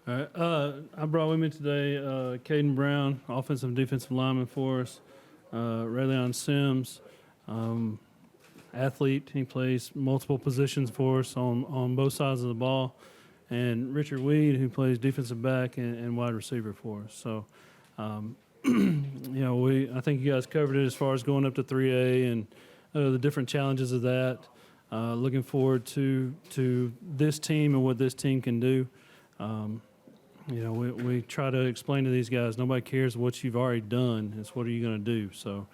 All right. I brought with me today Caden Brown, offensive and defensive lineman for us. Raylon Sims, athlete. He plays multiple positions for us on both sides of the ball. And Richard Weed, who plays defensive back and wide receiver for us. So, I think you guys covered it as far as going up to 3A and the different challenges of that. Looking forward to this team and what this team can do. We try to explain to these guys, nobody cares what you've already done. It's what are you going to do? So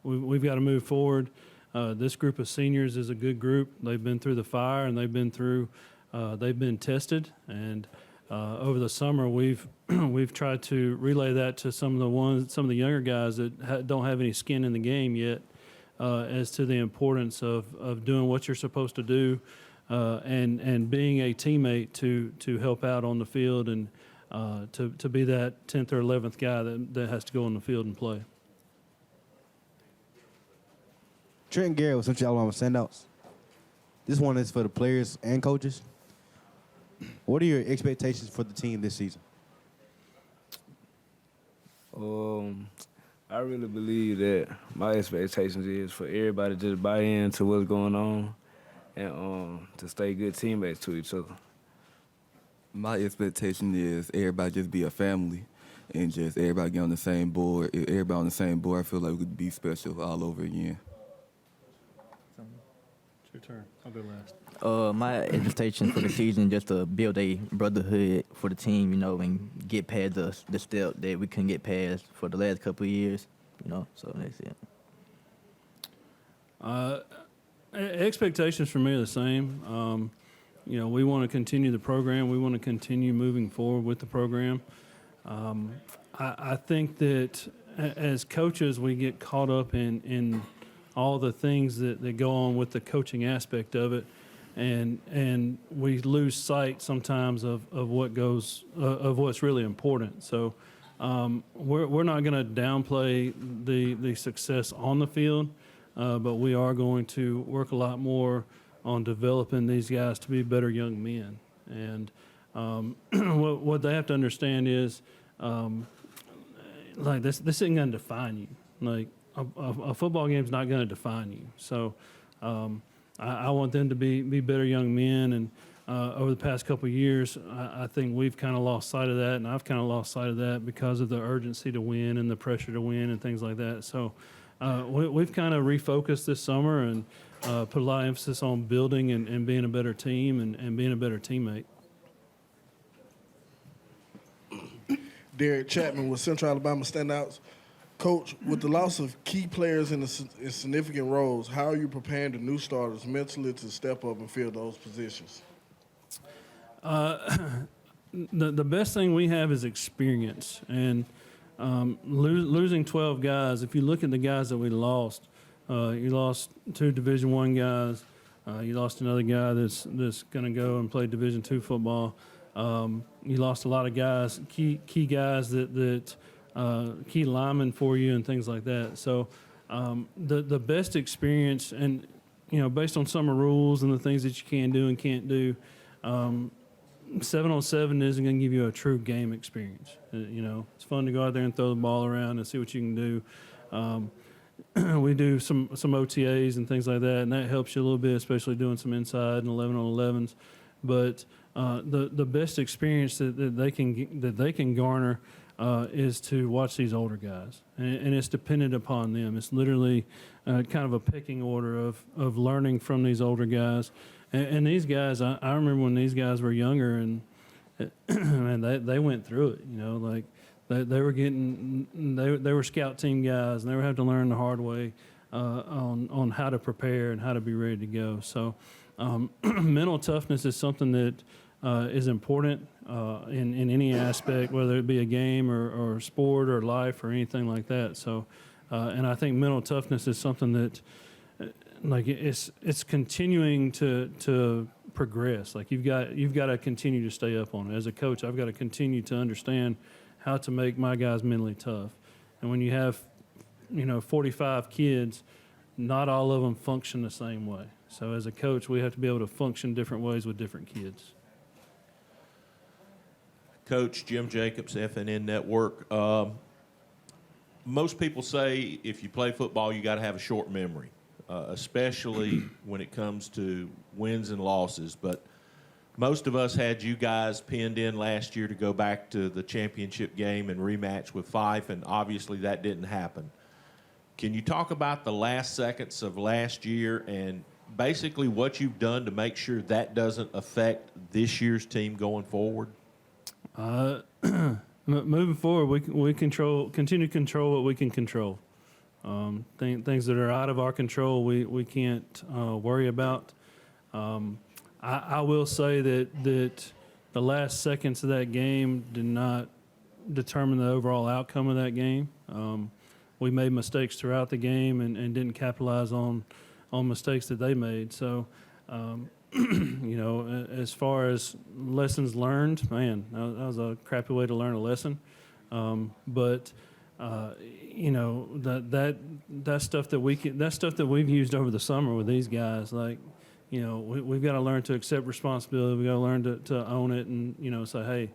we've got to move forward. This group of seniors is a good group. They've been through the fire and they've been tested. And over the summer, we've tried to relay that to some of the younger guys that don't have any skin in the game yet, as to the importance of doing what you're supposed to do. And being a teammate to help out on the field and to be that 10th or 11th guy that has to go on the field and play. Trent Garrett with Central Alabama Standouts. This one is for the players and coaches. What are your expectations for the team this season? I really believe that my expectations is for everybody to just buy into what's going on and to stay good teammates to each other. My expectation is everybody just be a family and just everybody get on the same board. If everybody on the same board, I feel like we could be special all over again. It's your turn. I'll go last. My expectation for the season just to build a brotherhood for the team, and get past the step that we couldn't get past for the last couple of years, so that's it. Expectations for me are the same. We want to continue the program. We want to continue moving forward with the program. I think that as coaches, we get caught up in all the things that go on with the coaching aspect of it, and we lose sight sometimes of what's really important. So we're not going to downplay the success on the field, but we are going to work a lot more on developing these guys to be better young men. And what they have to understand is, this isn't going to define you. Like a football game is not going to define you. So I want them to be better young men. And over the past couple of years, I think we've kind of lost sight of that, and I've kind of lost sight of that because of the urgency to win and the pressure to win and things like that. So we've kind of refocused this summer and put a lot of emphasis on building and being a better team and being a better teammate. Derek Chapman with Central Alabama Standouts. Coach, with the loss of key players in significant roles, how are you preparing the new starters mentally to step up and fill those positions? The best thing we have is experience. And losing 12 guys, if you look at the guys that we lost, you lost 2 Division I guys. You lost another guy that's going to go and play Division II football. You lost a lot of guys, key guys that key linemen for you and things like that. So the best experience, and based on summer rules and the things that you can do and can't do, 7-on-7 isn't going to give you a true game experience. It's fun to go out there and throw the ball around and see what you can do. We do some OTAs and things like that, and that helps you a little bit, especially doing some inside and 11-on-11s. But the best experience that they can garner is to watch these older guys, and it's dependent upon them. It's literally kind of a pecking order of learning from these older guys. And these guys, I remember when these guys were younger, and they went through it. They were scout team guys, and they were having to learn the hard way on how to prepare and how to be ready to go. So mental toughness is something that is important in any aspect, whether it be a game or sport or life or anything like that. So, and I think mental toughness is something that, it's continuing to progress. Like you've got to continue to stay up on it. As a coach, I've got to continue to understand how to make my guys mentally tough. And when you have, 45 kids, not all of them function the same way. So as a coach, we have to be able to function different ways with different kids. Coach Jim Jacobs, FNN Network. Most people say if you play football, you got to have a short memory, especially when it comes to wins and losses. But most of us had you guys pinned in last year to go back to the championship game and rematch with Fife, and obviously that didn't happen. Can you talk about the last seconds of last year and basically what you've done to make sure that doesn't affect this year's team going forward? Moving forward, we continue to control what we can control. Things that are out of our control, we can't worry about. I will say that the last seconds of that game did not determine the overall outcome of that game. We made mistakes throughout the game and didn't capitalize on mistakes that they made. So, you know, as far as lessons learned, man, that was a crappy way to learn a lesson. But you know, that stuff that we've used over the summer with these guys, like, you know, we've got to learn to accept responsibility. We've got to learn to own it and, you know, say, hey,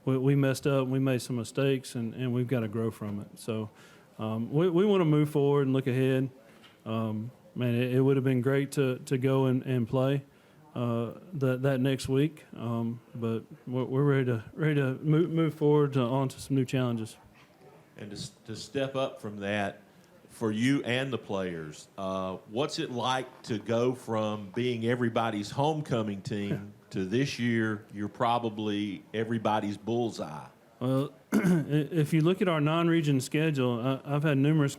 we messed up, we made some mistakes, and we've got to grow from it. So we want to move forward and look ahead. Man, it would have been great to go and play that next week, but we're ready to move forward on to some new challenges. And to step up from that, for you and the players, what's it like to go from being everybody's homecoming team to this year you're probably everybody's bullseye? Well, if you look at our non-region schedule, I've had numerous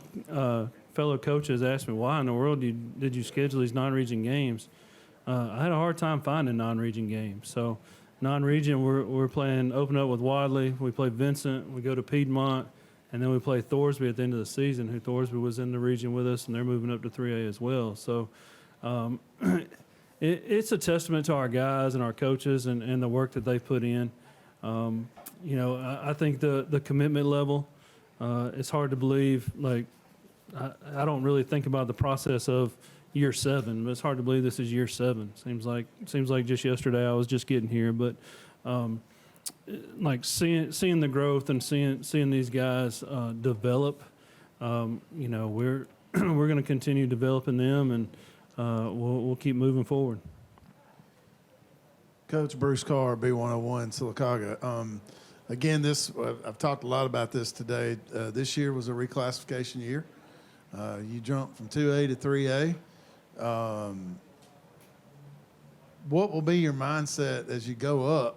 fellow coaches ask me, why in the world did you schedule these non-region games? I had a hard time finding non-region games. So non-region, we're playing open up with Wadley. We play Vincent. We go to Piedmont. And then we play Thorsby at the end of the season, who Thorsby was in the region with us, and they're moving up to 3A as well. So it's a testament to our guys and our coaches and the work that they put in. You know, I think the commitment level, it's hard to believe. Like, I don't really think about the process of year 7, but it's hard to believe this is year 7. Seems like just yesterday I was just getting here, but like seeing the growth and seeing these guys develop, you know, we're going to continue developing them, and we'll keep moving forward. Coach Bruce Carr, B101 Sylacauga. Again, I've talked a lot about this today. This year was a reclassification year. You jumped from 2A to 3A. What will be your mindset as you go up?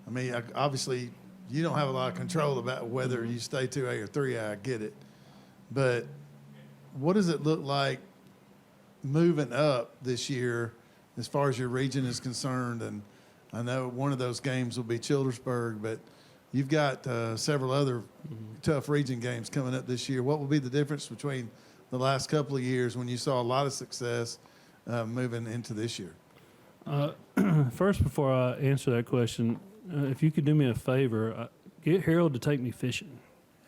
I mean, obviously, you don't have a lot of control about whether you stay 2A or 3A. I get it. But what does it look like moving up this year as far as your region is concerned? And I know one of those games will be Childersburg, but you've got several other tough region games coming up this year. What will be the difference between the last couple of years when you saw a lot of success moving into this year? First, before I answer that question, if you could do me a favor, get Harold to take me fishing.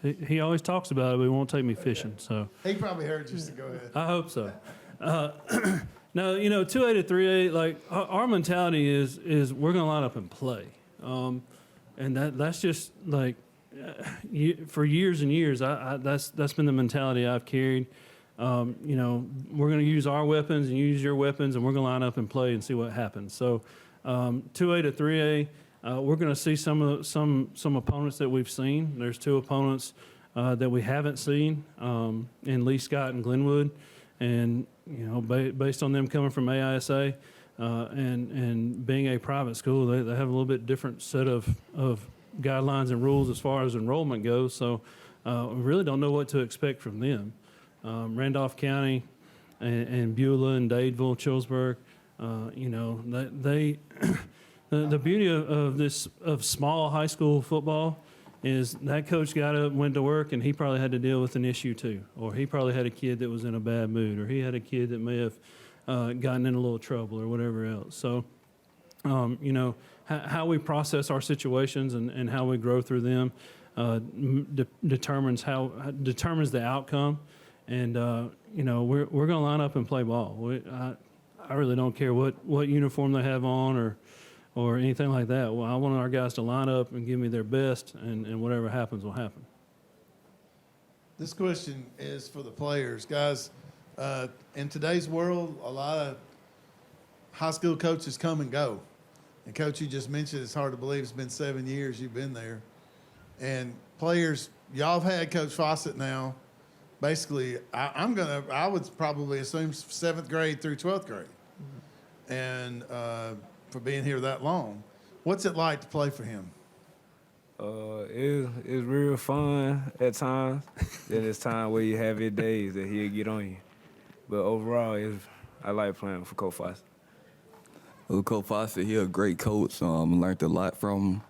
He always talks about it, but he won't take me fishing. So He probably heard you, so go ahead. I hope so. No, you know, 2A to 3A, like our mentality is we're going to line up and play, and that's just like for years and years. That's been the mentality I've carried. You know, we're going to use our weapons and use your weapons, and we're going to line up and play and see what happens. So 2A to 3A. We're going to see some opponents that we've seen. There's 2 opponents that we haven't seen in Lee Scott and Glenwood, and you know, based on them coming from AISA and being a private school, they have a little bit different set of guidelines and rules as far as enrollment goes. So we really don't know what to expect from them. Randolph County and Beulah and Dadeville, Childersburg, you know, they. The beauty of small high school football is that coach went to work, and he probably had to deal with an issue too, or he probably had a kid that was in a bad mood, or he had a kid that may have gotten in a little trouble or whatever else. So, you know, how we process our situations and how we grow through them determines the outcome. And you know, we're going to line up and play ball. I really don't care what uniform they have on or or anything like that. Well, I want our guys to line up and give me their best, and whatever happens will happen. This question is for the players. Guys, in today's world, a lot of high school coaches come and go. And, Coach, you just mentioned it's hard to believe it's been 7 years you've been there. And players, y'all have had Coach Fawcett now. Basically, I would probably assume 7th grade through 12th grade. And for being here that long. What's it like to play for him? It's real fun at times. Then there's time where you have your days that he'll get on you. But overall, I like playing for Coach Fawcett. Well, Coach Fawcett, he a great coach. Learned a lot from him.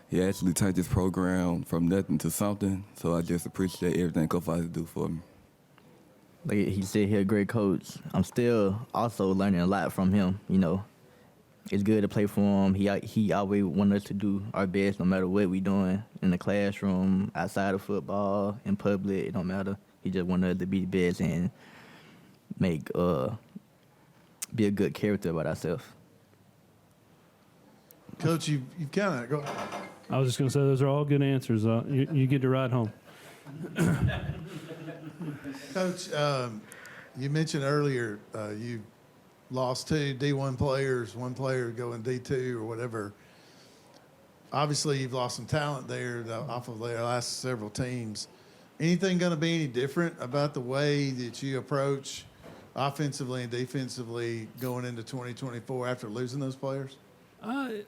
He actually turned his program from nothing to something. So I just appreciate everything Coach Fawcett do for me. Like he said, he a great coach. I'm still also learning a lot from him. You know, it's good to play for him. He always wanted us to do our best, no matter what we doing in the classroom, outside of football, in public. It don't matter. He just wanted us to be the best and be a good character about ourselves. Coach, you kind of go. I was just going to say those are all good answers. You get to ride home. Coach, you mentioned earlier you lost 2 D1 players, 1 player going D2 or whatever. Obviously, you've lost some talent there off of their last several teams. Anything going to be any different about the way that you approach offensively and defensively going into 2024 after losing those players? I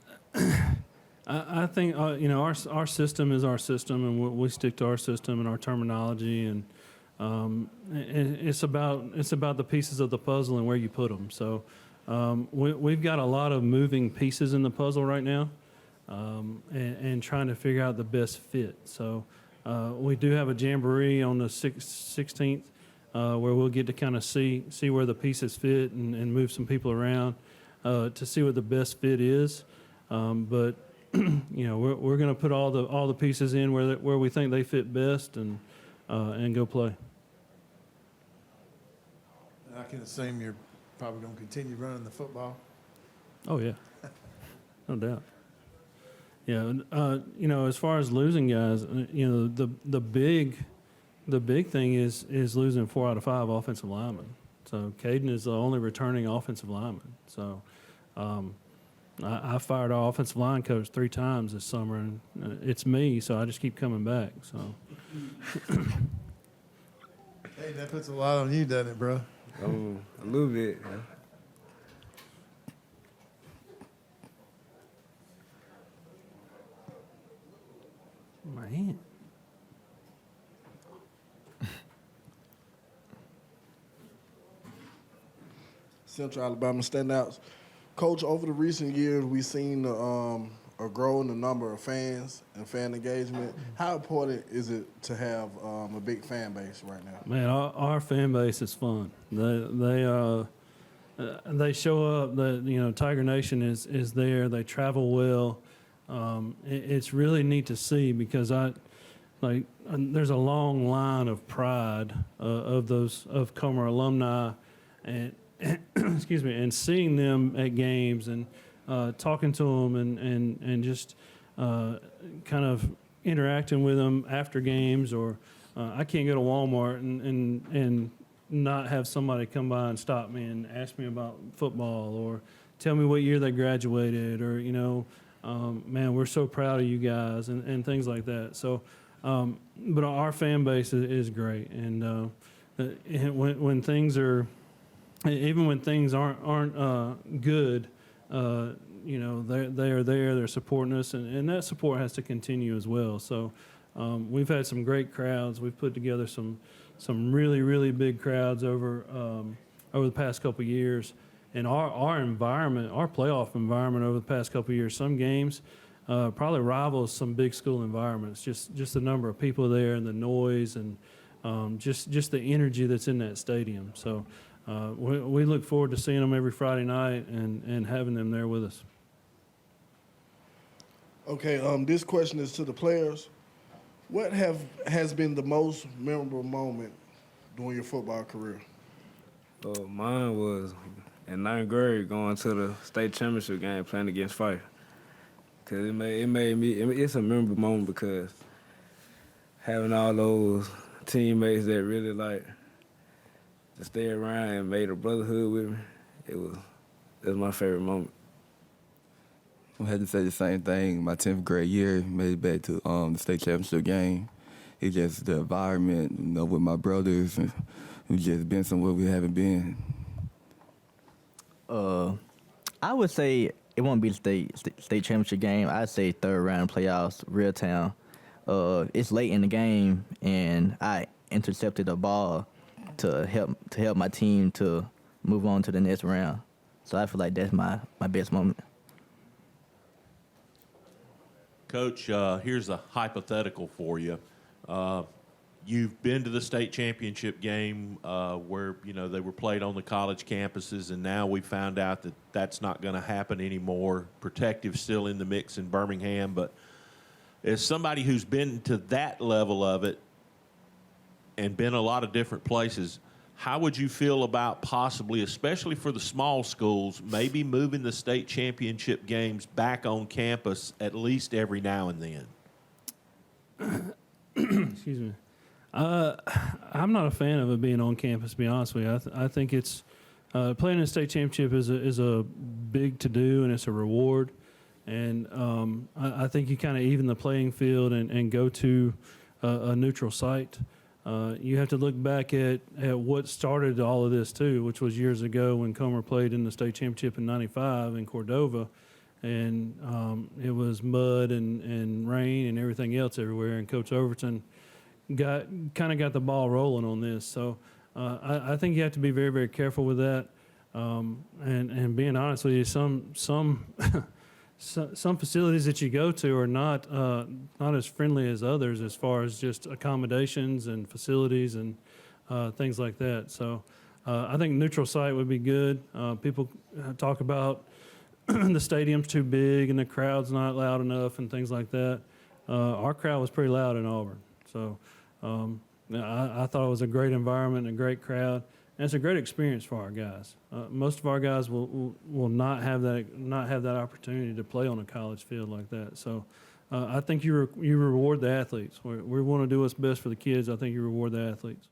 think our system is our system, and we stick to our system and our terminology, and it's about the pieces of the puzzle and where you put them. So we've got a lot of moving pieces in the puzzle right now, and trying to figure out the best fit. So we do have a jamboree on the 16th where we'll get to kind of see where the pieces fit and move some people around to see what the best fit is. But we're going to put all the pieces in where we think they fit best and go play. I can assume you're probably going to continue running the football. Oh yeah, no doubt. Yeah, as far as losing guys, the big thing is losing 4 out of 5 offensive linemen. So Caden is the only returning offensive lineman. So I fired our offensive line coach 3 times this summer, and it's me, so I just keep coming back. So. Hey, that puts a lot on you, doesn't it, bro? A little bit. Yeah. My hand. Central Alabama standouts. Coach, over the recent years, we've seen a grow in the number of fans and fan engagement. How important is it to have a big fan base right now? Man, our fan base is fun. They show up. Tiger Nation is there. They travel well. It's really neat to see because there's a long line of pride of Comer alumni, and excuse me, and seeing them at games and talking to them and just kind of interacting with them after games, or I can't go to Walmart and not have somebody come by and stop me and ask me about football or tell me what year they graduated, or man, we're so proud of you guys and things like that. So, but our fan base is great, and when things are, even when things aren't good, they are there. They're supporting us, and that support has to continue as well. So we've had some great crowds. We've put together some really, really big crowds over the past couple of years. And our environment, our playoff environment over the past couple of years, some games probably rivals some big school environments. Just the number of people there and the noise and just the energy that's in that stadium. So we look forward to seeing them every Friday night and having them there with us. Okay, this question is to the players. What has been the most memorable moment during your football career? Mine was in 9th grade going to the state championship game playing against Fife. Cause it's a memorable moment because having all those teammates that really like to stay around and made a brotherhood with me, it was my favorite moment. I had to say the same thing. My 10th grade year, made it back to the state championship game. It's just the environment, with my brothers, and we just been somewhere we haven't been. I would say it won't be the state championship game. I'd say third round playoffs, real town. It's late in the game, and I intercepted a ball to help my team to move on to the next round. So I feel like that's my best moment. Coach, here's a hypothetical for you. You've been to the state championship game where they were played on the college campuses, and now we found out that that's not going to happen anymore. Protective's still in the mix in Birmingham, but as somebody who's been to that level of it and been a lot of different places, how would you feel about possibly, especially for the small schools, maybe moving the state championship games back on campus at least every now and then? Excuse me. I'm not a fan of it being on campus, to be honest with you. I think it's playing in a state championship is a big to do, and it's a reward. And I think you kind of even the playing field and go to a neutral site. You have to look back at what started all of this too, which was years ago when Comer played in the state championship in '95 in Cordova, and it was mud and rain and everything else everywhere. And Coach Overton got the ball rolling on this. So I think you have to be very, very careful with that. And being honest with you, some facilities that you go to are not as friendly as others as far as just accommodations and facilities and things like that. So I think neutral site would be good. People talk about the stadium's too big and the crowd's not loud enough and things like that. Our crowd was pretty loud in Auburn. So I thought it was a great environment and a great crowd. And it's a great experience for our guys. Most of our guys will not have that opportunity to play on a college field like that. So I think you reward the athletes. We want to do what's best for the kids. I think you reward the athletes.